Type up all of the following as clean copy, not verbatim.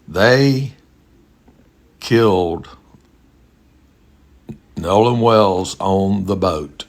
They killed Nolan Wells on the boat.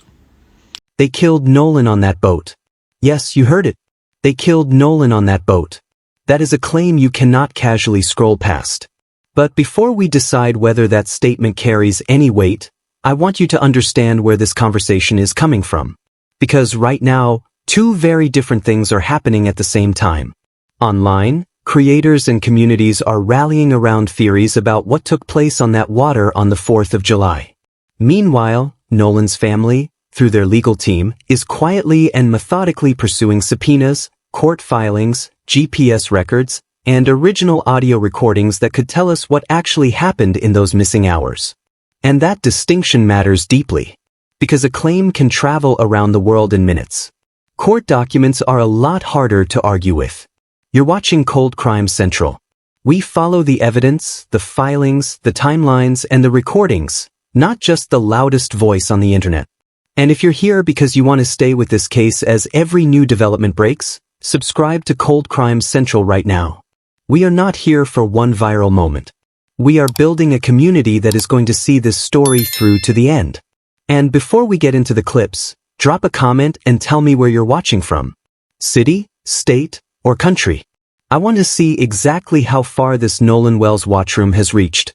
They killed Nolan on that boat. Yes, you heard it. They killed Nolan on that boat. That is a claim you cannot casually scroll past. But before we decide whether that statement carries any weight, I want you to understand where this conversation is coming from. Because right now, two very different things are happening at the same time. Online, creators and communities are rallying around theories about what took place on that water on the 4th of July. Meanwhile, Nolan's family, through their legal team, is quietly and methodically pursuing subpoenas, court filings, GPS records, and original audio recordings that could tell us what actually happened in those missing hours. And that distinction matters deeply, because a claim can travel around the world in minutes. Court documents are a lot harder to argue with. You're watching Cold Crime Central. We follow the evidence, the filings, the timelines, and the recordings, not just the loudest voice on the internet. And if you're here because you want to stay with this case as every new development breaks, subscribe to Cold Crime Central right now. We are not here for one viral moment. We are building a community that is going to see this story through to the end. And before we get into the clips, drop a comment and tell me where you're watching from. City, state, or country. I want to see exactly how far this Nolan Wells watchroom has reached.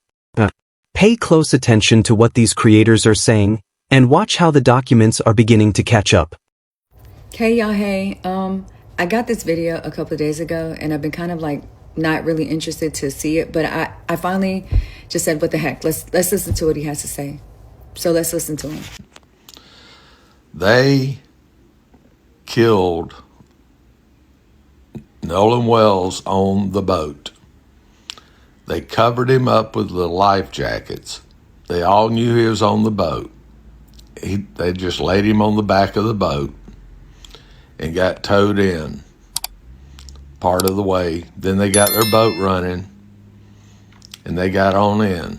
Pay close attention to what these creators are saying, and watch how the documents are beginning to catch up. Hey y'all, hey, I got this video a couple of days ago and I've been kind of like not really interested to see it, but I finally just said, what the heck, let's listen to what he has to say. So let's listen to him. They killed Nolan Wells on the boat. They covered him up with the life jackets. They all knew he was on the boat. They just laid him on the back of the boat and got towed in part of the way. Then they got their boat running and they got on in.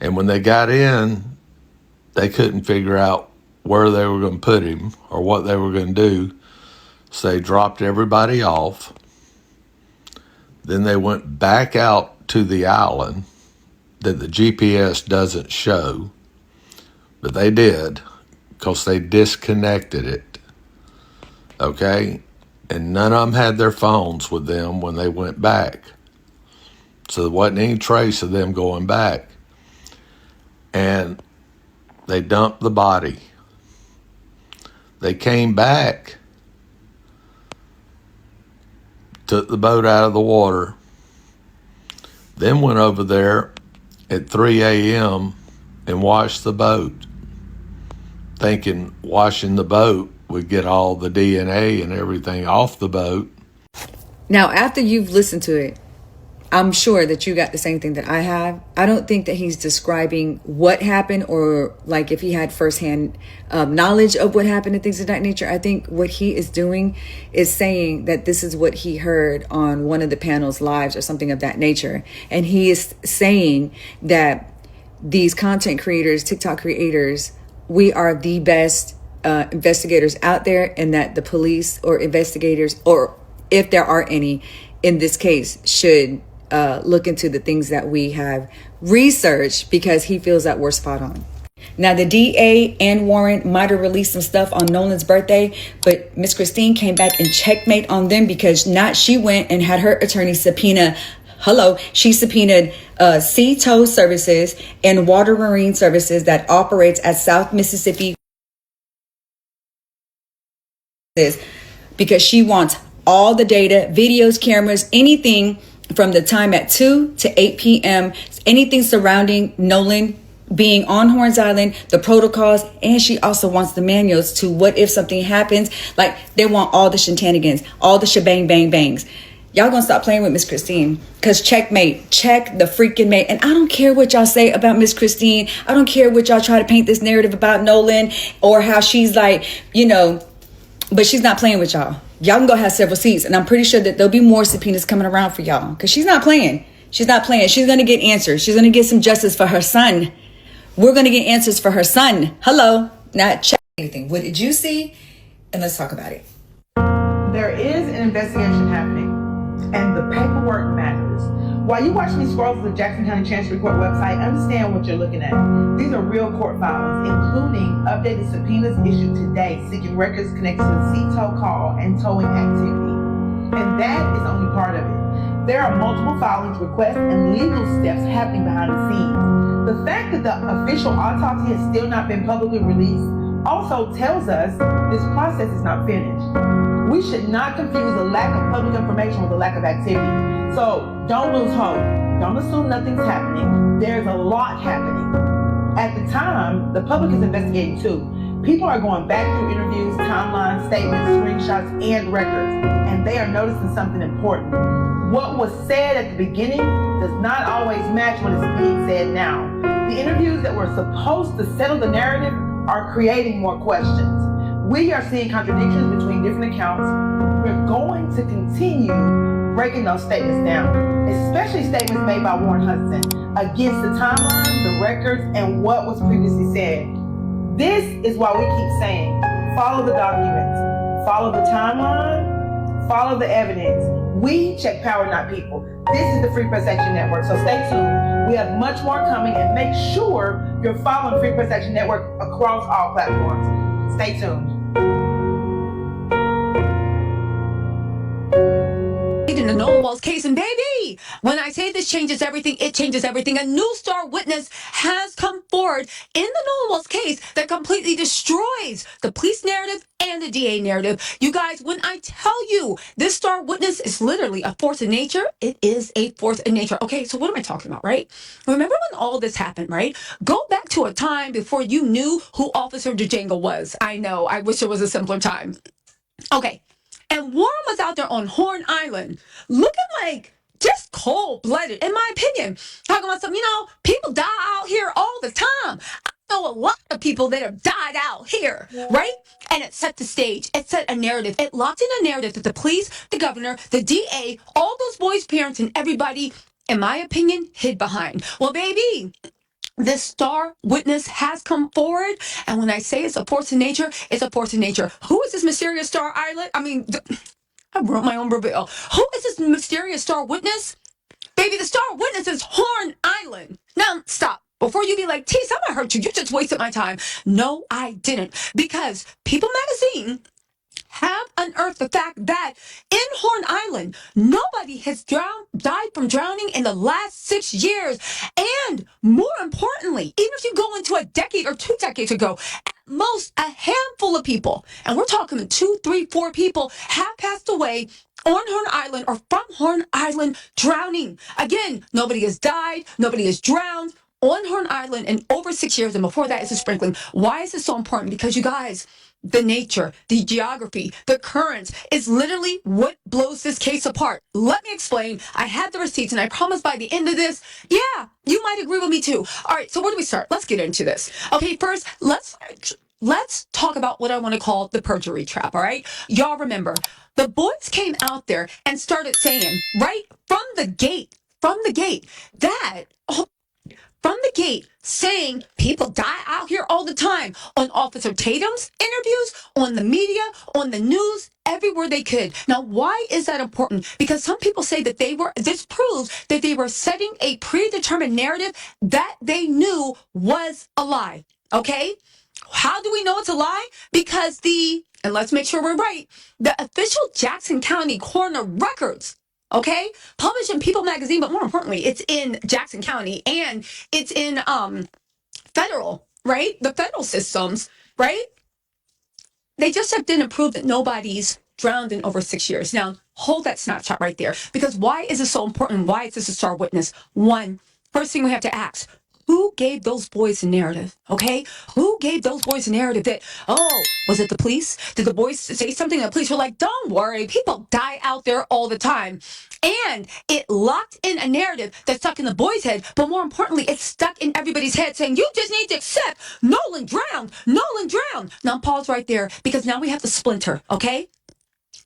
And when they got in, they couldn't figure out where they were going to put him or what they were going to do. So they dropped everybody off. Then they went back out to the island that the GPS doesn't show. But they did, because they disconnected it, okay? And none of them had their phones with them when they went back. So there wasn't any trace of them going back. And they dumped the body. They came back, took the boat out of the water, then went over there at 3 a.m. and washed the boat, thinking washing the boat would get all the DNA and everything off the boat. Now, after you've listened to it, I'm sure that you got the same thing that I have. I don't think that he's describing what happened or like if he had firsthand knowledge of what happened and things of that nature. I think what he is doing is saying that this is what he heard on one of the panel's lives or something of that nature. And he is saying that these content creators, TikTok creators, we are the best investigators out there, and that the police or investigators, or if there are any in this case, should look into the things that we have researched, because he feels that we're spot on. Now, the DA and Warren might have released some stuff on Nolan's birthday, but Miss Christine came back and checkmate on them, because she went and had her attorney subpoena. She subpoenaed Sea Tow Services and Water Marine Services that operates at South Mississippi, because she wants all the data, videos, cameras, anything from the time at 2 to 8 p.m., anything surrounding Nolan being on Horns Island, the protocols, and she also wants the manuals to what if something happens. Like, they want all the shenanigans, all the shebang bang bangs. Y'all gonna stop playing with Miss Christine, because checkmate, check the freaking mate. And I don't care what y'all say about Miss Christine. I don't care what y'all try to paint this narrative about Nolan or how she's like, but she's not playing with y'all. Y'all can go have several seats, and I'm pretty sure that there'll be more subpoenas coming around for y'all, because she's not playing. She's not playing. She's going to get answers. She's going to get some justice for her son. We're going to get answers for her son. Not check anything. What did you see? And let's talk about it. There is an investigation happening, and the paperwork matters. While you watch me scroll through the Jackson County Chancery Court website, understand what you're looking at. These are real court filings, including updated subpoenas issued today seeking records connected to the sea-tow call and towing activity. And that is only part of it. There are multiple filings, requests, and legal steps happening behind the scenes. The fact that the official autopsy has still not been publicly released also tells us this process is not finished. We should not confuse a lack of public information with a lack of activity. So don't lose hope. Don't assume nothing's happening. There's a lot happening. At the time, the public is investigating too. People are going back through interviews, timelines, statements, screenshots, and records, and they are noticing something important. What was said at the beginning does not always match what is being said now. The interviews that were supposed to settle the narrative are creating more questions. We are seeing contradictions between different accounts. We're going to continue breaking those statements down, especially statements made by Warren Hudson against the timeline, the records, and what was previously said. This is why we keep saying, follow the documents, follow the timeline, follow the evidence. We check power, not people. This is the Free Press Action Network, so stay tuned. We have much more coming, and make sure you're following Free Press Action Network across all platforms. Stay tuned. In the Nolan Wells case, and baby, when I say this changes everything, it changes everything. A new star witness has come forward in the Nolan Wells case that completely destroys the police narrative and the DA narrative. You guys, when I tell you this star witness is literally a force in nature, it is a force in nature. Okay, so what am I talking about, right? Remember when all this happened, right? Go back to a time before you knew who Officer Django was. I know, I wish it was a simpler time. Okay. And Warren was out there on Horn Island looking like just cold-blooded, in my opinion. Talking about some, people die out here all the time. I know a lot of people that have died out here, right? And it set the stage. It set a narrative. It locked in a narrative that the police, the governor, the DA, all those boys' parents, and everybody, in my opinion, hid behind. Well, baby, this star witness has come forward, and when I say it's a force in nature, it's a force in nature. Who is this mysterious star island? I wrote my own bill. Who is this mysterious star witness? Baby, the star witness is Horn Island. Now, stop. Before you be like, T, someone hurt you. You just wasted my time. No, I didn't. Because People Magazine have unearthed the fact that in Horn Island, nobody has died from drowning in the last 6 years. And more importantly, even if you go into a decade or 2 decades ago, at most a handful of people, and we're talking 2, 3, 4 people, have passed away on Horn Island or from Horn Island drowning. Again, nobody has died, nobody has drowned on Horn Island in over 6 years, and before that is a sprinkling. Why is this so important? Because you guys, the nature, the geography, the currents is literally what blows this case apart. Let me explain. I have the receipts, and I promise by the end of this, yeah, you might agree with me too. All right, so where do we start? Let's get into this. Okay, first, let's talk about what I want to call the perjury trap, all right? Y'all remember, the boys came out there and started saying, right from the gate, saying people die out here all the time on Officer Tatum's interviews, on the media, on the news, everywhere they could. Now, why is that important? Because some people say that this proves that they were setting a predetermined narrative that they knew was a lie. Okay? How do we know it's a lie? Because and let's make sure we're right, the official Jackson County coroner records, okay, published in People Magazine, but more importantly, it's in Jackson County and it's in federal, right? The federal systems, right? They just didn't prove that nobody's drowned in over 6 years. Now, hold that snapshot right there, because why is this so important? Why is this a star witness? First thing we have to ask, who gave those boys a narrative, okay? Who gave those boys a narrative that, was it the police? Did the boys say something? The police were like, don't worry, people die out there all the time. And it locked in a narrative that stuck in the boys' head, but more importantly, it stuck in everybody's head saying, you just need to accept Nolan drowned. Now pause right there, because now we have the splinter, okay?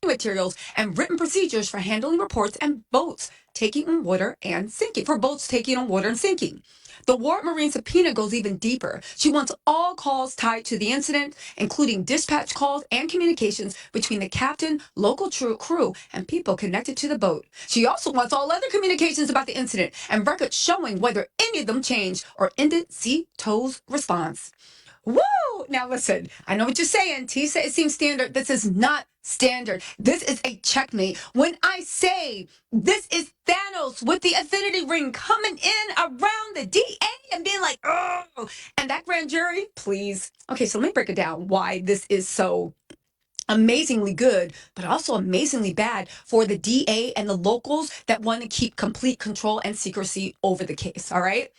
materials and written procedures for handling reports and boats taking on water and sinking, for boats taking on water and sinking. The War Marine subpoena goes even deeper. She wants all calls tied to the incident, including dispatch calls and communications between the captain, local crew, and people connected to the boat. She also wants all other communications about the incident and records showing whether any of them changed or ended Sea Toe's response. Woo! Now listen, I know what you're saying. T said it seems standard. This is not standard. This is a checkmate. When I say this is Thanos with the affinity ring coming in around the DA and being like, oh, and that grand jury, please. Okay, so let me break it down why this is so amazingly good, but also amazingly bad for the DA and the locals that want to keep complete control and secrecy over the case. All right.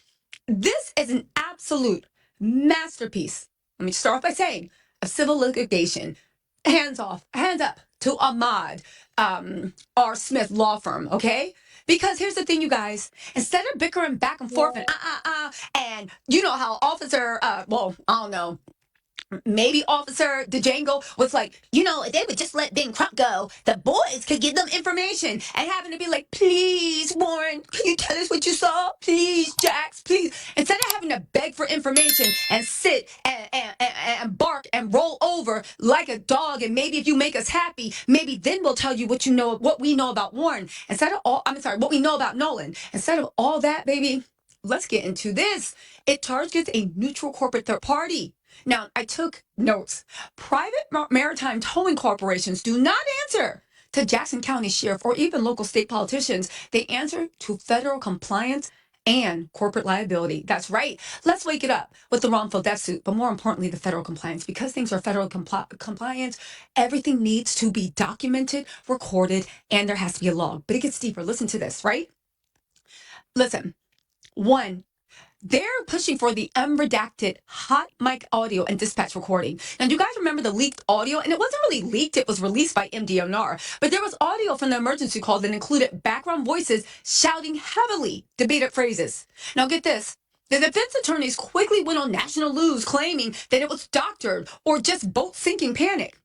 This is an absolute masterpiece. Let me start off by saying of civil litigation. Hands up to Ahmad R. Smith law firm, okay? Because here's the thing, you guys. Instead of bickering back and forth and you know how officer, well, I don't know, maybe Officer DeJango was like, you know, if they would just let Ben Crump go, the boys could give them information. And having to be like, please, Warren, can you tell us what you saw? Please, Jax, please. Instead of having to beg for information and sit and bark and roll over like a dog, and maybe if you make us happy, maybe then we'll tell you what we know about Warren. What we know about Nolan. Instead of all that, baby, let's get into this. It targets a neutral corporate third party. Now, I took notes. Private maritime towing corporations do not answer to Jackson County Sheriff or even local state politicians. They answer to federal compliance and corporate liability. That's right. Let's wake it up with the wrongful death suit, but more importantly, the federal compliance. Because things are federal compliance, everything needs to be documented, recorded, and there has to be a log. But it gets deeper. Listen to this, right? Listen. One, they're pushing for the unredacted hot mic audio and dispatch recording. Now, do you guys remember the leaked audio? And it wasn't really leaked. It was released by MDNR. But there was audio from the emergency call that included background voices shouting heavily debated phrases. Now, get this. The defense attorneys quickly went on national news claiming that it was doctored or just boat sinking panic.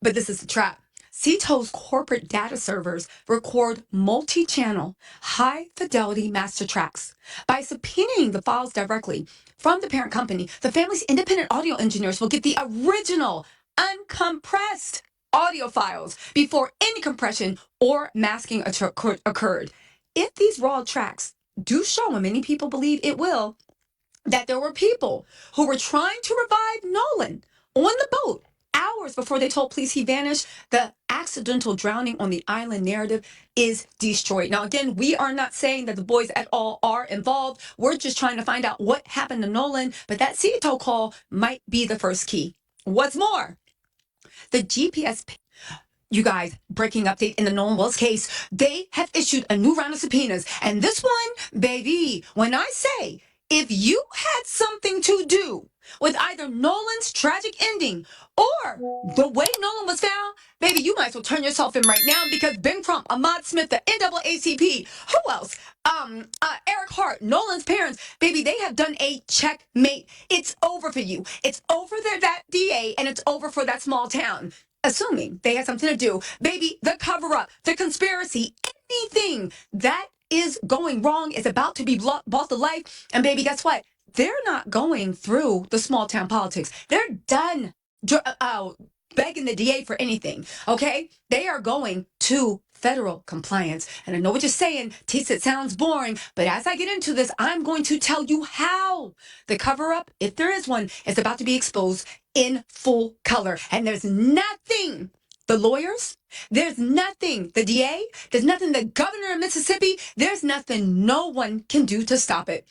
But this is a trap. Sea Toe's corporate data servers record multi-channel, high-fidelity master tracks. By subpoenaing the files directly from the parent company, the family's independent audio engineers will get the original, uncompressed audio files before any compression or masking occurred. If these raw tracks do show, and many people believe it will, that there were people who were trying to revive Nolan on the boat hours before they told police he vanished, the accidental drowning on the island narrative is destroyed. Now, again, we are not saying that the boys at all are involved. We're just trying to find out what happened to Nolan, but that Sea Toe call might be the first key. What's more, the GPS, you guys, breaking update in the Nolan Wells case, they have issued a new round of subpoenas. And this one, baby, when I say, if you had something to do with either Nolan's tragic ending or the way Nolan was found, baby, you might as well turn yourself in right now, because Ben Crump, Ahmad Smith, the NAACP, who else? Eric Hart, Nolan's parents, baby, they have done a checkmate. It's over for you. It's over for that DA, and it's over for that small town. Assuming they had something to do, baby, the cover-up, the conspiracy, anything that is going wrong is about to be brought to life. And baby, guess what? They're not going through the small town politics. They're done begging the DA for anything, okay? They are going to federal compliance. And I know what you're saying, Tisa, it sounds boring, but as I get into this, I'm going to tell you how the cover-up, if there is one, is about to be exposed in full color. And there's nothing the lawyers, there's nothing the DA, there's nothing the governor of Mississippi, there's nothing no one can do to stop it.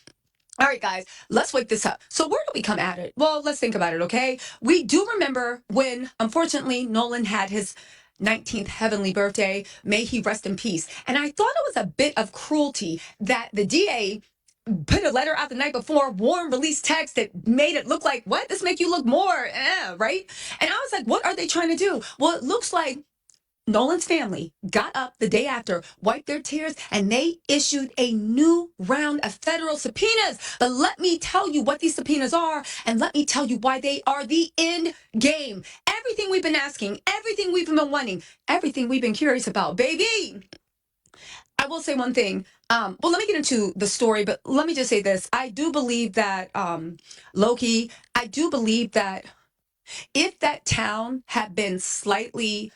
All right, guys, let's wake this up. So where do we come at it? Well, let's think about it, okay? We do remember when, unfortunately, Nolan had his 19th heavenly birthday. May he rest in peace. And I thought it was a bit of cruelty that the DA put a letter out the night before, Warren released text that made it look like, what? This make you look more, right? And I was like, what are they trying to do? Well, it looks like Nolan's family got up the day after, wiped their tears, and they issued a new round of federal subpoenas. But let me tell you what these subpoenas are, and let me tell you why they are the end game. everything we've been asking, everything we've been wanting, everything we've been curious about, baby. I will say one thing. Well, let me get into the story, but let me just say this. I do believe that, Loki, I do believe that if that town had been slightly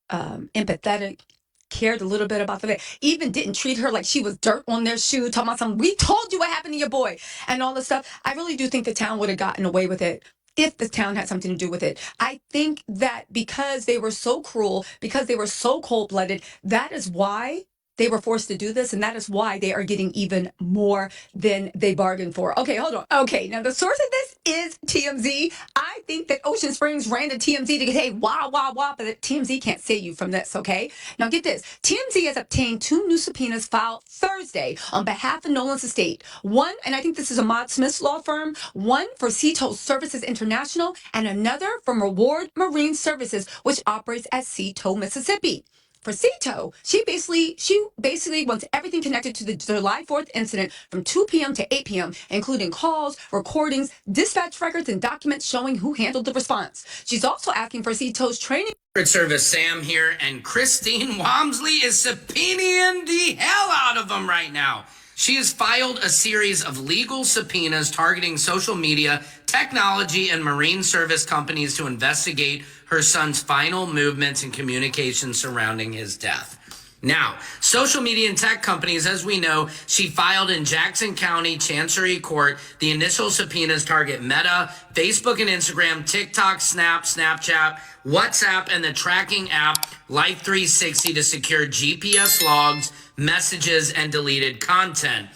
empathetic, cared a little bit about the even didn't treat her like she was dirt on their shoe, talking about something, we told you what happened to your boy and all this stuff. I really do think the town would have gotten away with it if the town had something to do with it. I think that because they were so cruel, because they were so cold-blooded, that is why they were forced to do this, and that is why they are getting even more than they bargained for. Okay, hold on. Okay, now the source of this is TMZ. I think that Ocean Springs ran to TMZ to get, hey, wah, wah, wah, but TMZ can't save you from this, okay? Now get this. TMZ has obtained 2 new subpoenas filed Thursday on behalf of Nolan's estate. One, and I think this is Ahmad Smith's law firm, one for Seatow Services International, and another from Reward Marine Services, which operates at Seatow, Mississippi. For Seatow, she basically wants everything connected to the July 4th incident from 2 p.m. to 8 p.m., including calls, recordings, dispatch records, and documents showing who handled the response. She's also asking for Seatow's training. Secret Service Sam here, and Christine Wamsley is subpoenaing the hell out of them right now. She has filed a series of legal subpoenas targeting social media, technology, and marine service companies to investigate her son's final movements and communications surrounding his death. Now, social media and tech companies, as we know, she filed in Jackson County Chancery Court. The initial subpoenas target Meta, Facebook and Instagram, TikTok, Snap, Snapchat, WhatsApp, and the tracking app Life360 to secure GPS logs, messages, and deleted content.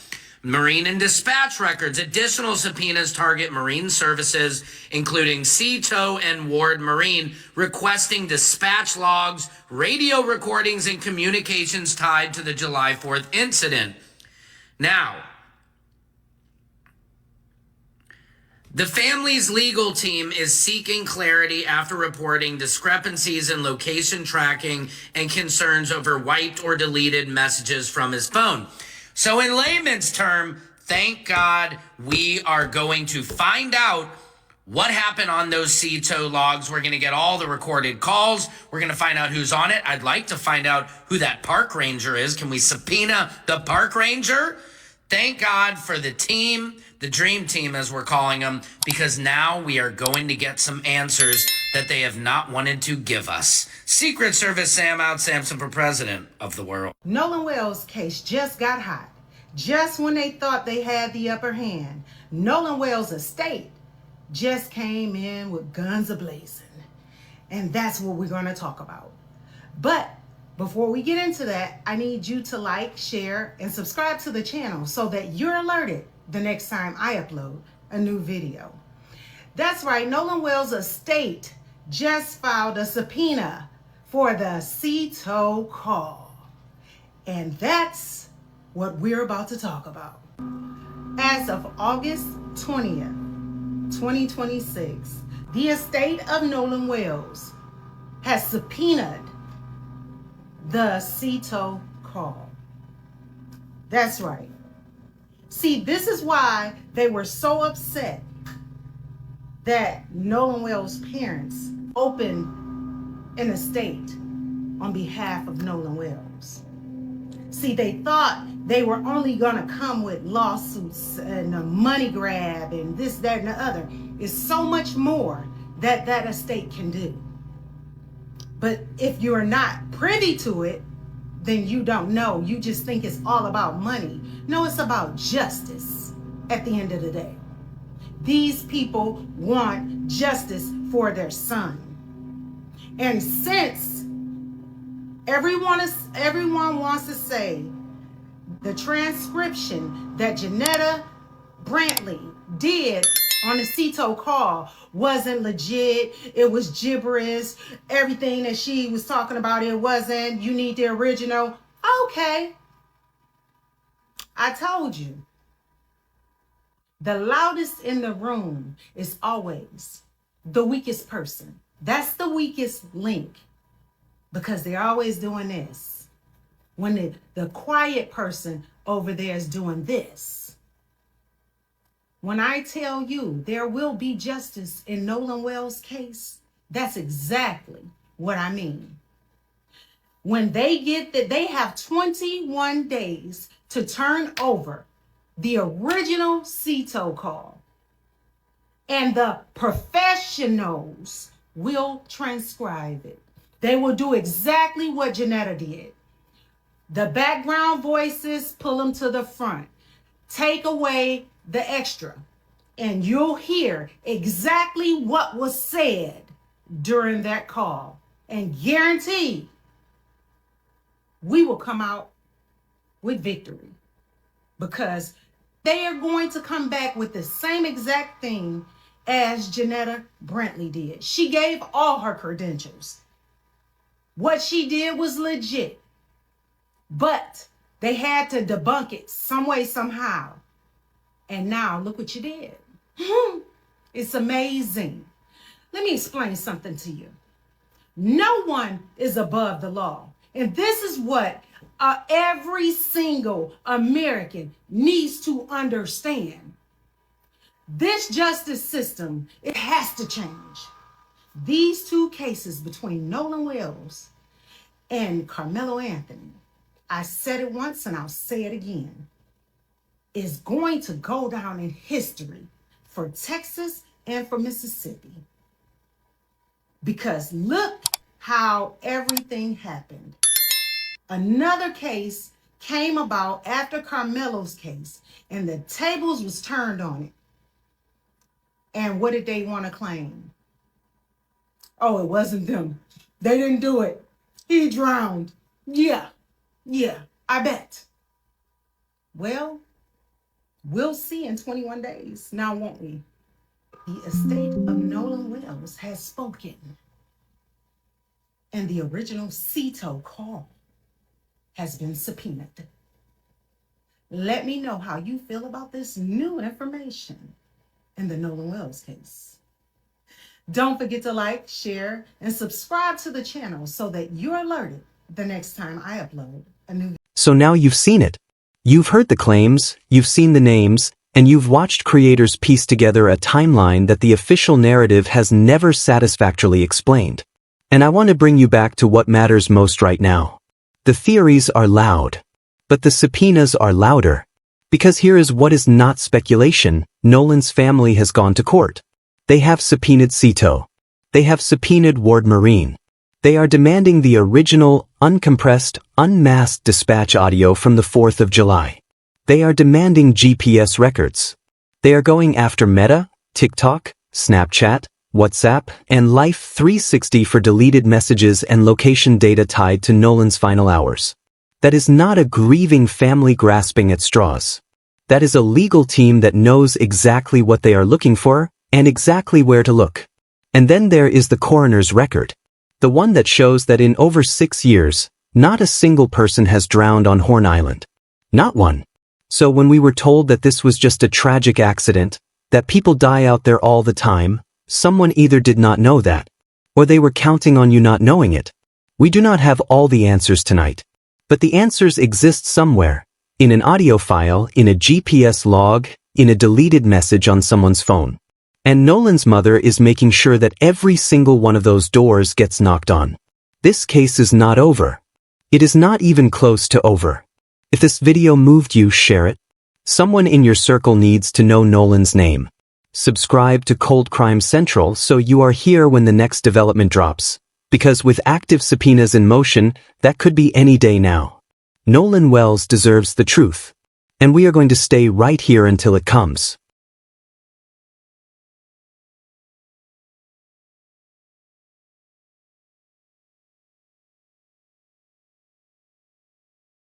Marine and dispatch records. Additional subpoenas target marine services, including Seatow and Ward Marine, requesting dispatch logs, radio recordings, and communications tied to the July 4th incident. Now, the family's legal team is seeking clarity after reporting discrepancies in location tracking and concerns over wiped or deleted messages from his phone. So in layman's term, thank God we are going to find out what happened on those Seatow logs. We're going to get all the recorded calls. We're going to find out who's on it. I'd like to find out who that park ranger is. Can we subpoena the park ranger? Thank God for the team, the dream team as we're calling them, because now we are going to get some answers that they have not wanted to give us. Secret Service Sam out, Samson for president of the world. Nolan Wells' case just got hot. Just when they thought they had the upper hand, Nolan Wells' estate just came in with guns a-blazing. And that's what we're going to talk about. But before we get into that, I need you to like, share, and subscribe to the channel so that you're alerted the next time I upload a new video. That's right, Nolan Wells' estate just filed a subpoena for the Seatow call. And that's what we're about to talk about. As of August 20th, 2026, the estate of Nolan Wells has subpoenaed the Seatow call. That's right. See, this is why they were so upset that Nolan Wells' parents opened an estate on behalf of Nolan Wells. See, they thought they were only going to come with lawsuits and a money grab and this, that, and the other. It's so much more that that estate can do. But if you're not privy to it, then you don't know. You just think it's all about money. No, it's about justice at the end of the day. These people want justice for their son. And since everyone wants to say the transcription that Janetta Brantley did on the Seatow call wasn't legit, it was gibberish, everything that she was talking about, it wasn't, you need the original. Okay, I told you. The loudest in the room is always the weakest person. That's the weakest link, because they're always doing this when the quiet person over there is doing this. When I tell you there will be justice in Nolan Wells' case, That's exactly what I mean. When they get that, they have 21 days to turn over the original CETO call. And the professionals will transcribe it. They will do exactly what Janetta did. The background voices, pull them to the front. Take away the extra. And you'll hear exactly what was said during that call. And guaranteed, we will come out with victory. Because they are going to come back with the same exact thing as Janetta Brantley did. She gave all her credentials. What she did was legit. But they had to debunk it some way, somehow. And now look what you did. It's amazing. Let me explain something to you. No one is above the law. And this is what every single American needs to understand. This justice system, it has to change. These two cases between Nolan Wells and Carmelo Anthony, I said it once and I'll say it again, is going to go down in history for Texas and for Mississippi. Because look how everything happened. Another case came about after Carmelo's case, and the tables was turned on it. And what did they want to claim? Oh, it wasn't them. They didn't do it. He drowned. Yeah, I bet. Well, we'll see in 21 days. Now, won't we? The estate of Nolan Wells has spoken. And the original CETO call has been subpoenaed. Let me know how you feel about this new information in the Nolan Wells case. Don't forget to like, share, and subscribe to the channel so that you're alerted the next time I upload a new video. So now you've seen it. You've heard the claims, you've seen the names, and you've watched creators piece together a timeline that the official narrative has never satisfactorily explained. And I want to bring you back to what matters most right now. The theories are loud, but the subpoenas are louder. Because here is what is not speculation. Nolan's family has gone to court. They have subpoenaed CETO. They have subpoenaed Ward Marine. They are demanding the original, uncompressed, unmasked dispatch audio from the 4th of July. They are demanding GPS records. They are going after Meta, TikTok, Snapchat, WhatsApp, and Life 360 for deleted messages and location data tied to Nolan's final hours. That is not a grieving family grasping at straws. That is a legal team that knows exactly what they are looking for and exactly where to look. And then there is the coroner's record. The one that shows that in over 6 years, not a single person has drowned on Horn Island. Not one. So when we were told that this was just a tragic accident, that people die out there all the time, someone either did not know that, or they were counting on you not knowing it. We do not have all the answers tonight. But the answers exist somewhere, in an audio file, in a GPS log, in a deleted message on someone's phone. And Nolan's mother is making sure that every single one of those doors gets knocked on. This case is not over. It is not even close to over. If this video moved you, share it. Someone in your circle needs to know Nolan's name. Subscribe to Cold Crime Central so you are here when the next development drops. Because with active subpoenas in motion, that could be any day now. Nolan Wells deserves the truth. And we are going to stay right here until it comes.